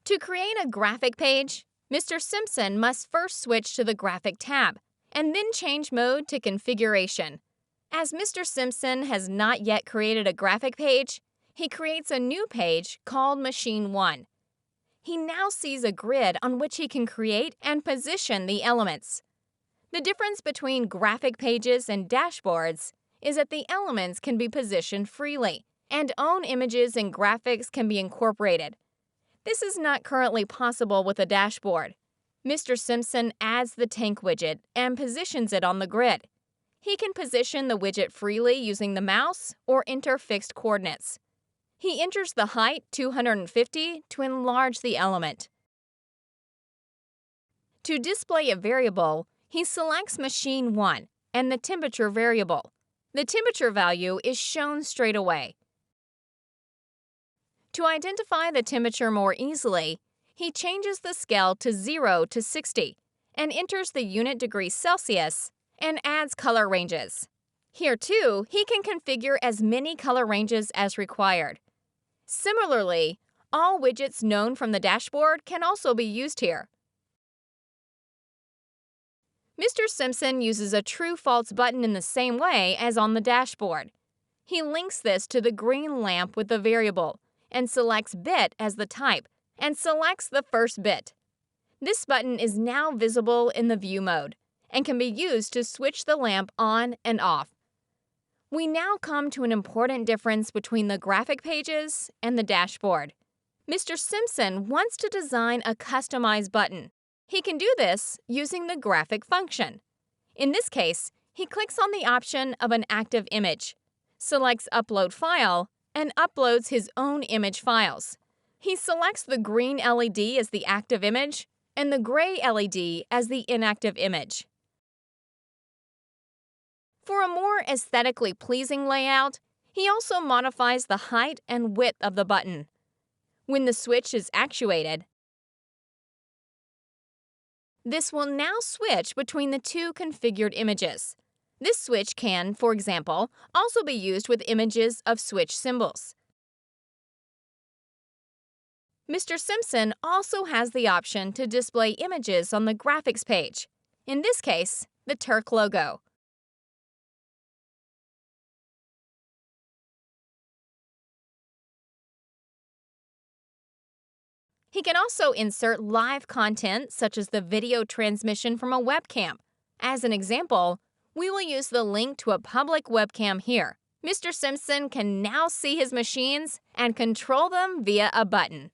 To create a graphic page, Mr. Simpson must first switch to the Graphic tab and then change mode to Configuration. As Mr. Simpson has not yet created a graphic page, he creates a new page called Machine 1. He now sees a grid on which he can create and position the elements. The difference between graphic pages and dashboards is that the elements can be positioned freely, and own images and graphics can be incorporated. This is not currently possible with a dashboard. Mr. Simpson adds the tank widget and positions it on the grid. He can position the widget freely using the mouse or enter fixed coordinates. He enters the height 250 to enlarge the element. To display a variable, he selects Machine 1 and the temperature variable. The temperature value is shown straight away. To identify the temperature more easily, he changes the scale to 0 to 60 and enters the unit degrees Celsius and adds color ranges. Here too, he can configure as many color ranges as required. Similarly, all widgets known from the dashboard can also be used here. Mr. Simpson uses a true-false button in the same way as on the dashboard. He links this to the green lamp with the variable and selects bit as the type and selects the first bit. This button is now visible in the view mode and can be used to switch the lamp on and off. We now come to an important difference between the graphic pages and the dashboard. Mr. Simpson wants to design a customized button. He can do this using the graphic function. In this case, he clicks on the option of an active image, selects Upload File, and uploads his own image files. He selects the green LED as the active image and the gray LED as the inactive image. For a more aesthetically pleasing layout, he also modifies the height and width of the button. When the switch is actuated, this will now switch between the two configured images. This switch can, for example, also be used with images of switch symbols. Mr. Simpson also has the option to display images on the graphics page, in this case, the Turck logo. He can also insert live content such as the video transmission from a webcam. As an example, we will use the link to a public webcam here. Mr. Simpson can now see his machines and control them via a button.